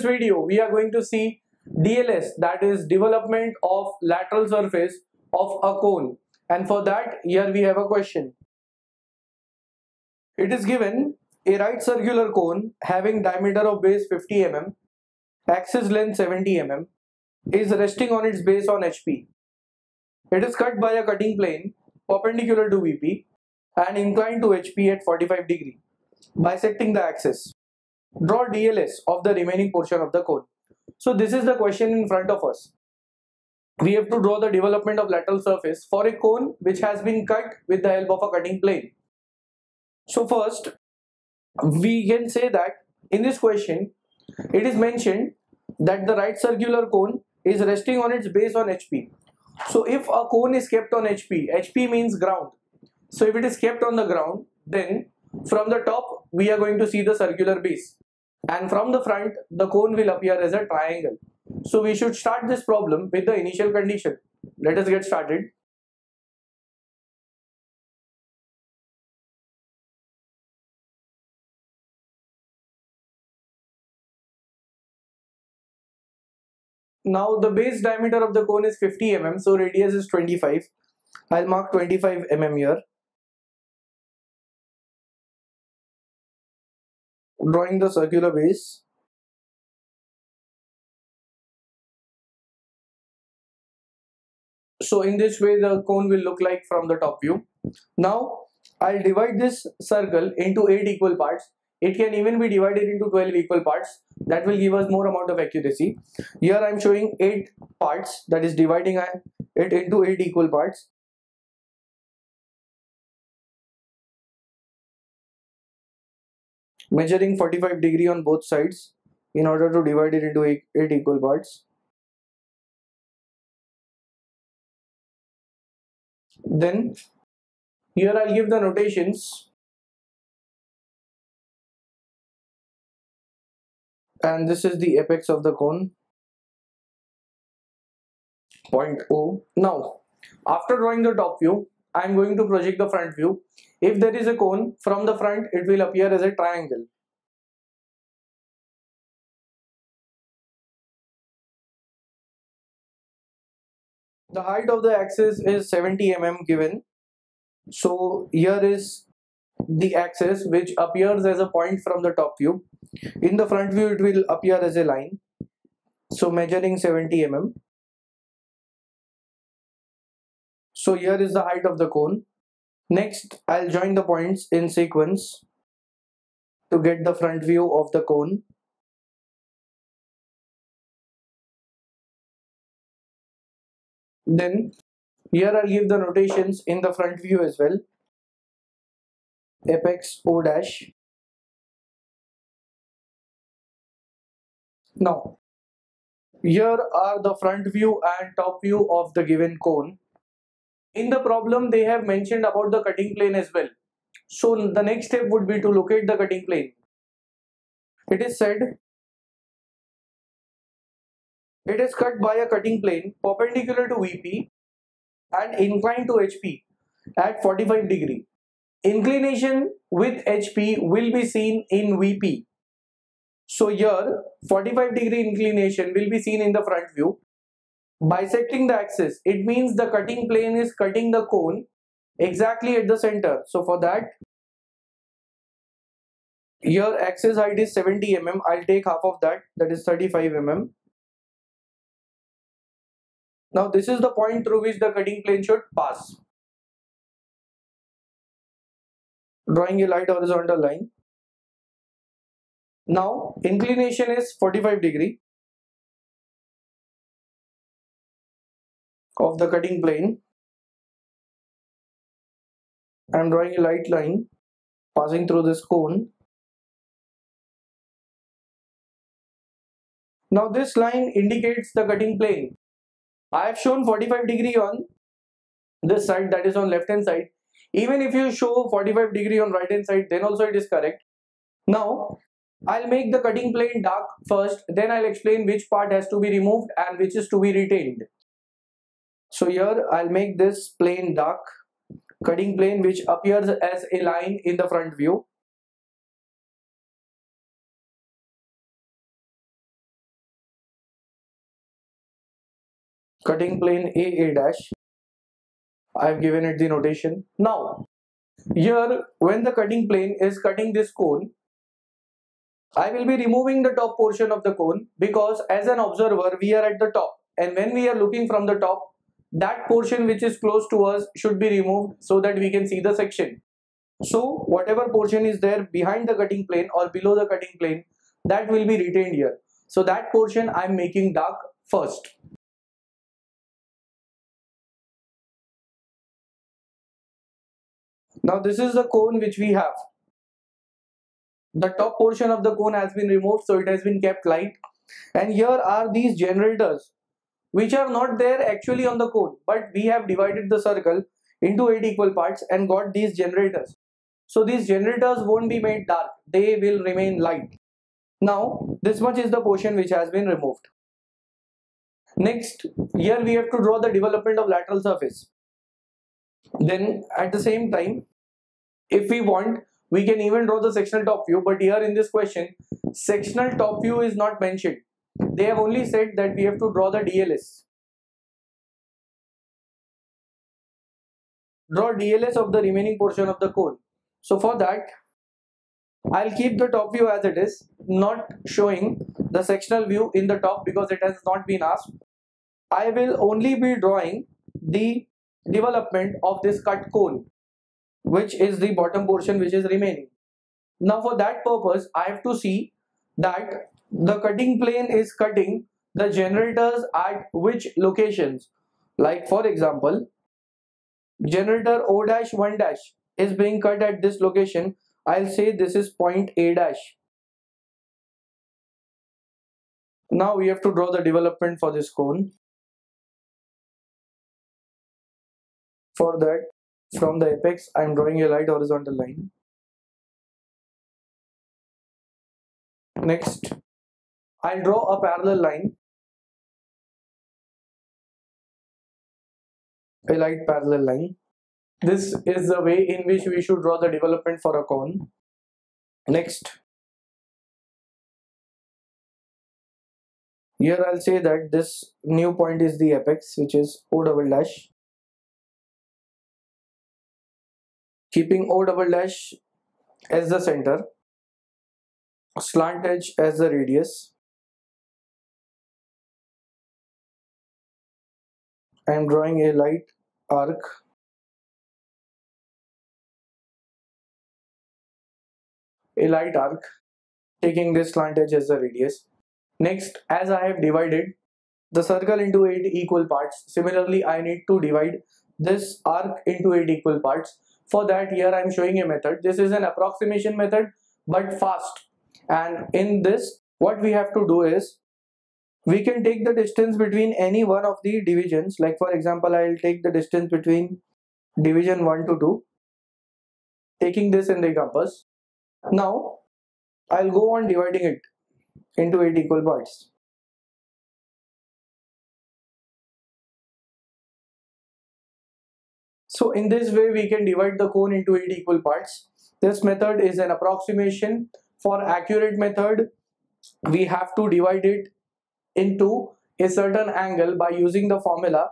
this video, we are going to see DLS, that is development of lateral surface of a cone. And for that, here we have a question. It is given a right circular cone having diameter of base 50 mm, axis length 70 mm, is resting on its base on HP. It is cut by a cutting plane perpendicular to VP and inclined to HP at 45 degree, bisecting the axis. Draw DLS of the remaining portion of the cone. So this is the question in front of us. We have to draw the development of lateral surface for a cone which has been cut with the help of a cutting plane. So first, we can say that in this question, it is mentioned that the right circular cone is resting on its base on HP. So if a cone is kept on HP, HP means ground. So if it is kept on the ground, then from the top we are going to see the circular base, and from the front the cone will appear as a triangle. So we should start this problem with the initial condition. Let us get started. Now the base diameter of the cone is 50 mm, so radius is 25. I'll mark 25 mm here. Drawing the circular base. So in this way the cone will look like from the top view. Now I'll divide this circle into 8 equal parts. It can even be divided into 12 equal parts. That will give us more amount of accuracy. Here I am showing 8 parts, that is dividing it into 8 equal parts. Measuring 45 degree on both sides in order to divide it into 8 equal parts. Then here I'll give the notations, and this is the apex of the cone, point O. Now after drawing the top view, I am going to project the front view. If there is a cone, from the front it will appear as a triangle. The height of the axis is 70 mm given. So here is the axis which appears as a point from the top view. In the front view it will appear as a line. So measuring 70 mm. So here is the height of the cone. Next I'll join the points in sequence to get the front view of the cone. Then here I'll give the notations in the front view as well. Apex O dash. Now here are the front view and top view of the given cone. In the problem they have mentioned about the cutting plane as well. So the next step would be to locate the cutting plane. It is said it is cut by a cutting plane perpendicular to VP and inclined to HP at 45 degree. Inclination with HP will be seen in VP. So here 45 degree inclination will be seen in the front view. Bisecting the axis, it means the cutting plane is cutting the cone exactly at the center. So for that, here axis height is 70 mm. I'll take half of that, that is 35 mm. Now this is the point through which the cutting plane should pass. Drawing a light horizontal line. Now inclination is 45 degree of the cutting plane. I am drawing a light line passing through this cone. Now this line indicates the cutting plane. I have shown 45 degree on this side, that is on left hand side. Even if you show 45 degree on right hand side, then also it is correct. Now I'll make the cutting plane dark first, then I'll explain which part has to be removed and which is to be retained. So here I'll make this plane dark, cutting plane which appears as a line in the front view. cutting plane A dash. I've given it the notation. Now, here when the cutting plane is cutting this cone, I will be removing the top portion of the cone because as an observer we are at the top, and when we are looking from the top, that portion which is close to us should be removed so that we can see the section. So whatever portion is there behind the cutting plane or below the cutting plane, that will be retained here. So that portion I am making dark first. Now this is the cone which we have. The top portion of the cone has been removed, so it has been kept light. And here are these generators which are not there actually on the cone, but we have divided the circle into 8 equal parts and got these generators. So these generators won't be made dark, they will remain light. Now this much is the portion which has been removed. Next, here we have to draw the development of lateral surface. Then at the same time, if we want, we can even draw the sectional top view, but here in this question, sectional top view is not mentioned. They have only said that we have to draw the DLS. Draw DLS of the remaining portion of the cone. So for that, I'll keep the top view as it is, not showing the sectional view in the top because it has not been asked. I will only be drawing the development of this cut cone, which is the bottom portion which is remaining. Now for that purpose, I have to see that the cutting plane is cutting the generators at which locations. Like for example, generator O-1 is being cut at this location. I'll say this is point A dash. Now we have to draw the development for this cone. For that, from the apex, I am drawing a light horizontal line. Next, I'll draw a parallel line, a light parallel line. This is the way in which we should draw the development for a cone. Next, here I'll say that this new point is the apex, which is O-. Keeping O-, as the center, slant edge as the radius. I am drawing a light arc. Taking this slant edge as the radius. Next, as I have divided the circle into 8 equal parts, similarly I need to divide this arc into 8 equal parts. For that, here I am showing a method. This is an approximation method but fast, and in this what we have to do is we can take the distance between any one of the divisions. Like for example, I will take the distance between division 1 to 2, taking this in the compass. Now I'll go on dividing it into 8 equal parts. So in this way we can divide the cone into 8 equal parts. This method is an approximation. For accurate method, we have to divide it into a certain angle by using the formula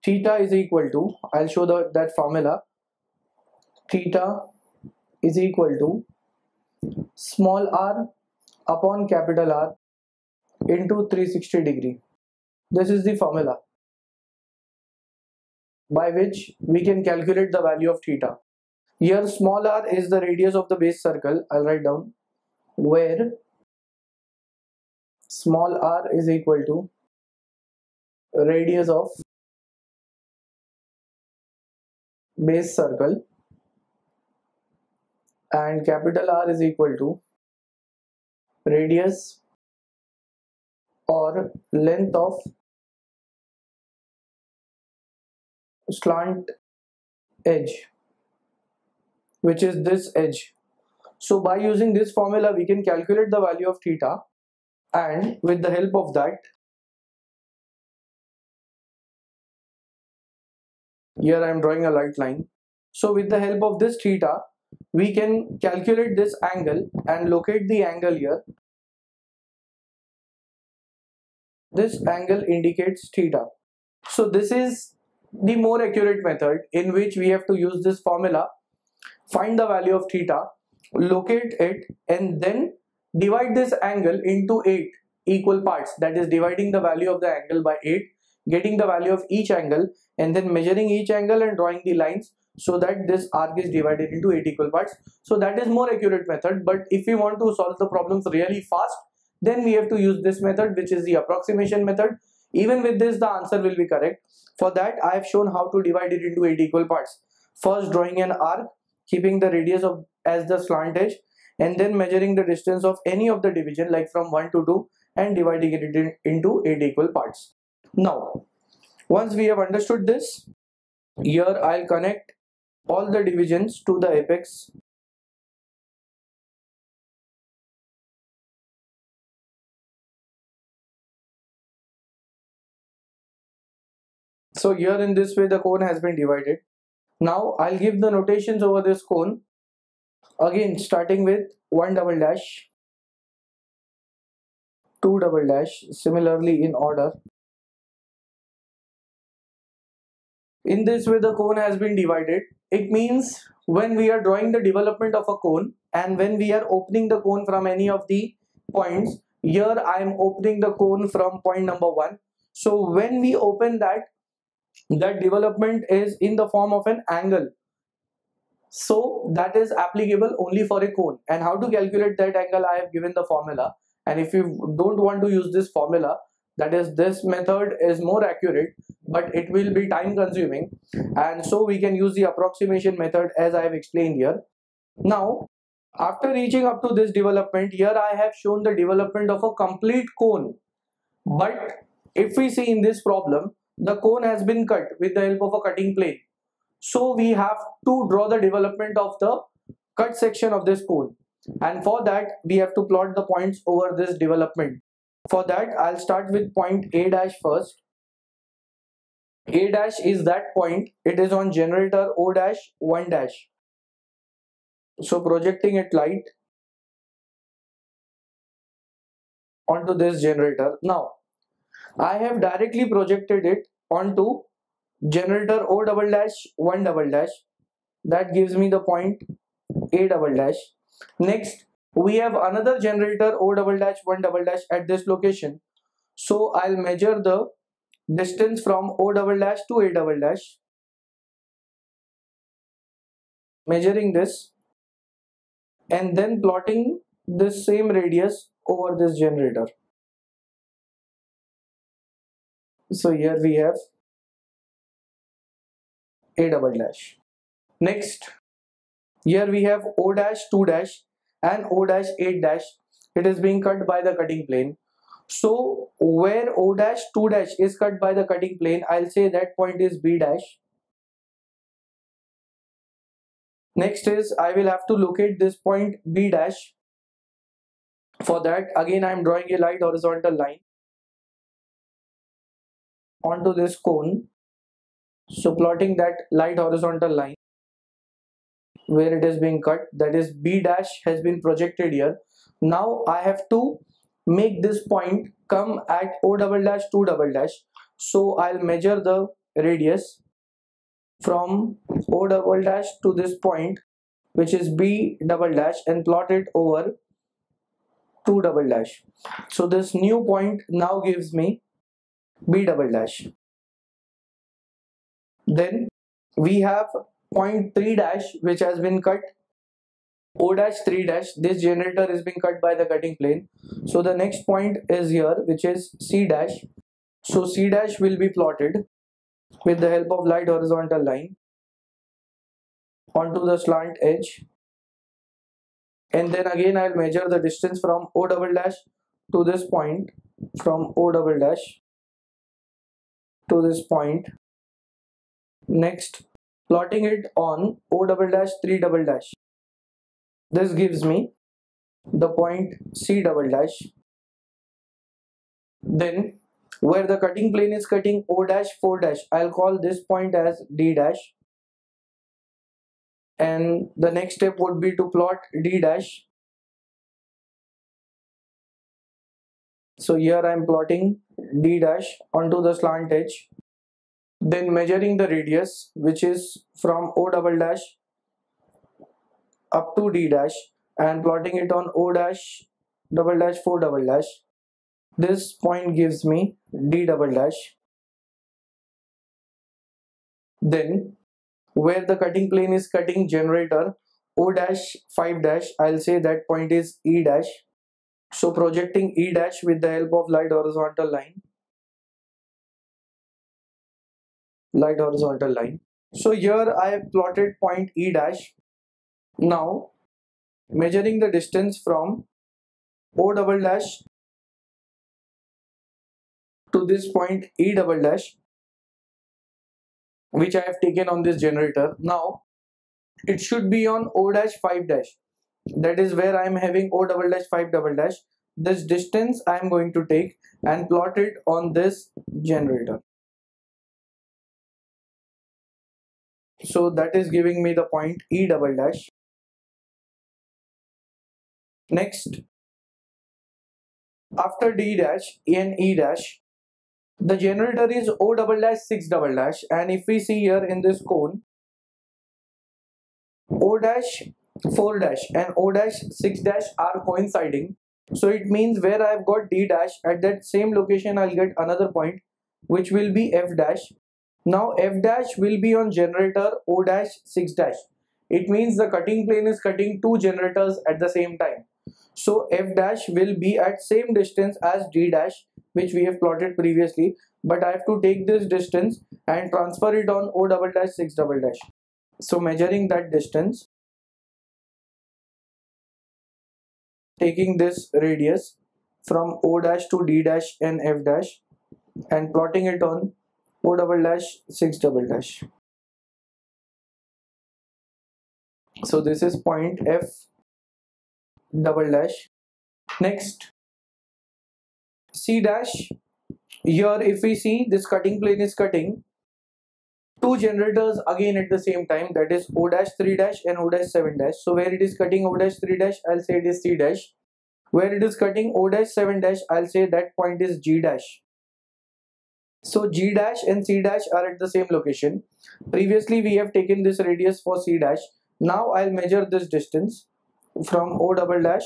theta is equal to, I'll show that formula, theta is equal to small r upon capital R into 360 degree. This is the formula by which we can calculate the value of theta. Here small r is the radius of the base circle. I'll write down where small r is equal to radius of base circle and capital R is equal to radius or length of slant edge, which is this edge. So by using this formula we can calculate the value of theta, and with the help of that, here I am drawing a light line. So with the help of this theta we can calculate this angle and locate the angle here. This angle indicates theta. So this is the more accurate method in which we have to use this formula, find the value of theta, locate it, and then divide this angle into 8 equal parts, that is dividing the value of the angle by 8, getting the value of each angle, and then measuring each angle and drawing the lines so that this arc is divided into 8 equal parts. So that is more accurate method, but if we want to solve the problems really fast, then we have to use this method, which is the approximation method. Even with this, the answer will be correct. For that, I have shown how to divide it into 8 equal parts. First, drawing an arc, keeping the radius of as the slant edge, and then measuring the distance of any of the division, like from 1 to 2, and dividing it into 8 equal parts. Now, once we have understood this, here I'll connect all the divisions to the apex. So here in this way the cone has been divided. Now I'll give the notations over this cone. Again, starting with 1 double dash, 2 double dash, similarly in order. In this way the cone has been divided. It means when we are drawing the development of a cone and when we are opening the cone from any of the points, here I am opening the cone from point number 1. So when we open that development is in the form of an angle. So that is applicable only for a cone. And how to calculate that angle, I have given the formula. And if you don't want to use this formula, that is, this method is more accurate, but it will be time consuming, and so we can use the approximation method as I have explained here. Now, after reaching up to this development, here I have shown the development of a complete cone. But if we see in this problem, the cone has been cut with the help of a cutting plane. So we have to draw the development of the cut section of this cone. And for that, we have to plot the points over this development. For that, I'll start with point A dash first. A dash is that point. It is on generator O dash 1 dash. So projecting it light onto this generator. Now, I have directly projected it onto generator O double dash 1 double dash. That gives me the point A double dash. Next, we have another generator O double dash 1 double dash at this location. So I'll measure the distance from O double dash to A double dash. Measuring this and then plotting this same radius over this generator. So here we have A double dash. Next, here we have O dash 2 dash and O dash 8 dash. It is being cut by the cutting plane. So where O dash 2 dash is cut by the cutting plane, I'll say that point is B dash. Next is I will have to locate this point B dash. For that, again I am drawing a light horizontal line onto this cone. So plotting that light horizontal line where it is being cut, that is B dash has been projected here. Now I have to make this point come at O double dash 2 double dash. So I'll measure the radius from O double dash to this point, which is B double dash, and plot it over 2 double dash. So this new point now gives me B double dash. Then we have point 3 dash which has been cut. O dash 3 dash, this generator is being cut by the cutting plane. So the next point is here, which is C dash. So C dash will be plotted with the help of light horizontal line onto the slant edge. And then again I'll measure the distance from O double dash to this point, from O double dash to this point. Next, plotting it on O double dash 3 double dash. This gives me the point C double dash. Then where the cutting plane is cutting O dash 4 dash, I'll call this point as D dash. And the next step would be to plot D dash. So here I am plotting D dash onto the slant edge. Then measuring the radius, which is from O double dash up to D dash, and plotting it on O dash double dash 4 double dash. This point gives me D double dash. Then where the cutting plane is cutting generator O dash 5 dash, I'll say that point is E dash. So projecting E dash with the help of light horizontal line. So here I have plotted point E dash. Now measuring the distance from O double dash to this point E double dash, which I have taken on this generator. Now it should be on O dash 5 dash. That is where I am having O double dash 5 double dash. This distance I am going to take and plot it on this generator. So that is giving me the point E double dash. Next, after D dash and E dash, the generator is O double dash 6 double dash, and if we see here in this cone, O dash 4 dash and O dash 6 dash are coinciding. So it means where I have got D dash, at that same location I'll get another point which will be F dash. Now F dash will be on generator O dash 6 dash. It means the cutting plane is cutting two generators at the same time. So F dash will be at same distance as D dash, which we have plotted previously, but I have to take this distance and transfer it on O double dash 6 double dash. So measuring that distance, taking this radius from O dash to D dash and F dash and plotting it on O double dash 6 double dash. So this is point F double dash. Next, C dash. Here if we see, this cutting plane is cutting two generators again at the same time, that is O dash 3 dash and O dash 7 dash. So where it is cutting O dash 3 dash, I'll say it is C dash. Where it is cutting O dash 7 dash, I'll say that point is G dash. So G dash and C dash are at the same location. Previously we have taken this radius for C dash. Now I'll measure this distance from O double dash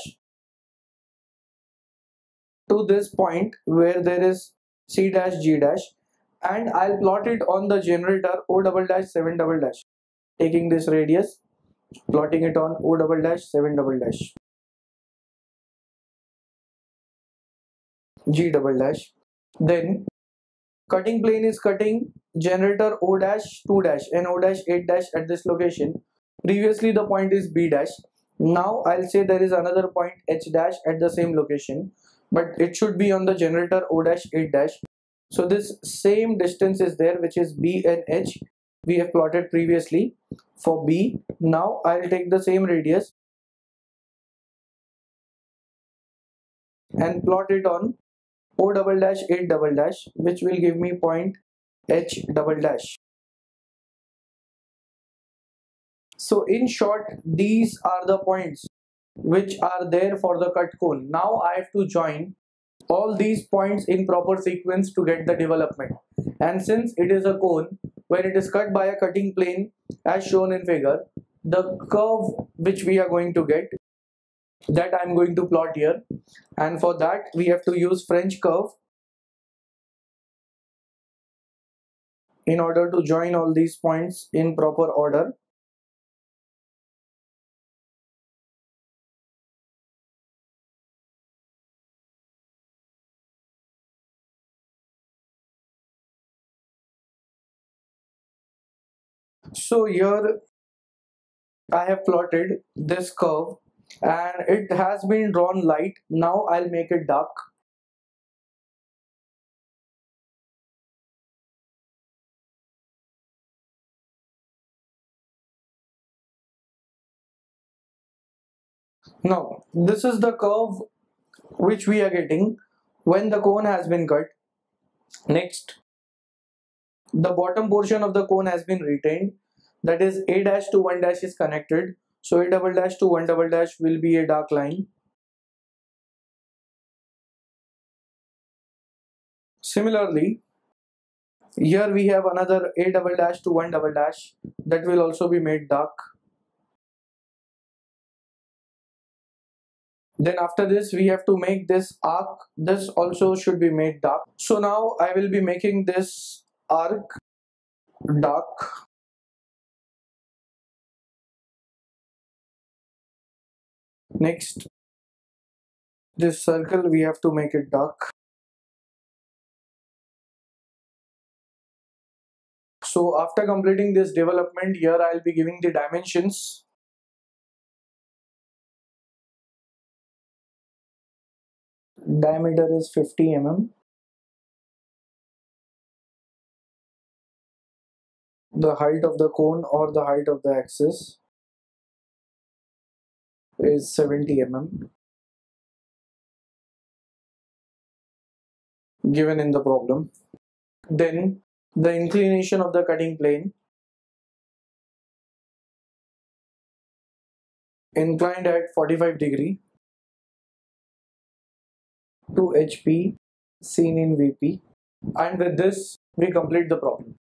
to this point where there is C dash G dash, and I'll plot it on the generator O double dash 7 double dash. Taking this radius, plotting it on O double dash 7 double dash G double dash. Then cutting plane is cutting generator O dash 2 dash and O dash 8 dash at this location. Previously the point is B dash. Now I'll say there is another point H dash at the same location, but it should be on the generator O dash 8 dash. So this same distance is there, which is B and H we have plotted previously for B. Now I'll take the same radius and plot it on O double dash 8 double dash, which will give me point H double dash. So in short, these are the points which are there for the cut cone. Now I have to join all these points in proper sequence to get the development. And since it is a cone, when it is cut by a cutting plane as shown in figure, the curve which we are going to get, that I am going to plot here, and for that we have to use French curve in order to join all these points in proper order. So here I have plotted this curve and it has been drawn light. Now I'll make it dark. Now this is the curve which we are getting when the cone has been cut. Next, the bottom portion of the cone has been retained, that is A dash to 1 dash is connected. So A double dash to 1 double dash will be a dark line. Similarly, Here we have another A double dash to 1 double dash that will also be made dark. Then after this we have to make this arc. This also should be made dark. So now I will be making this arc dark. Next, this circle we have to make it dark. So after completing this development, here I'll be giving the dimensions. Diameter is 50 mm. The height of the cone or the height of the axis is 70 mm given in the problem. Then the inclination of the cutting plane inclined at 45 degree to HP seen in VP, and with this we complete the problem.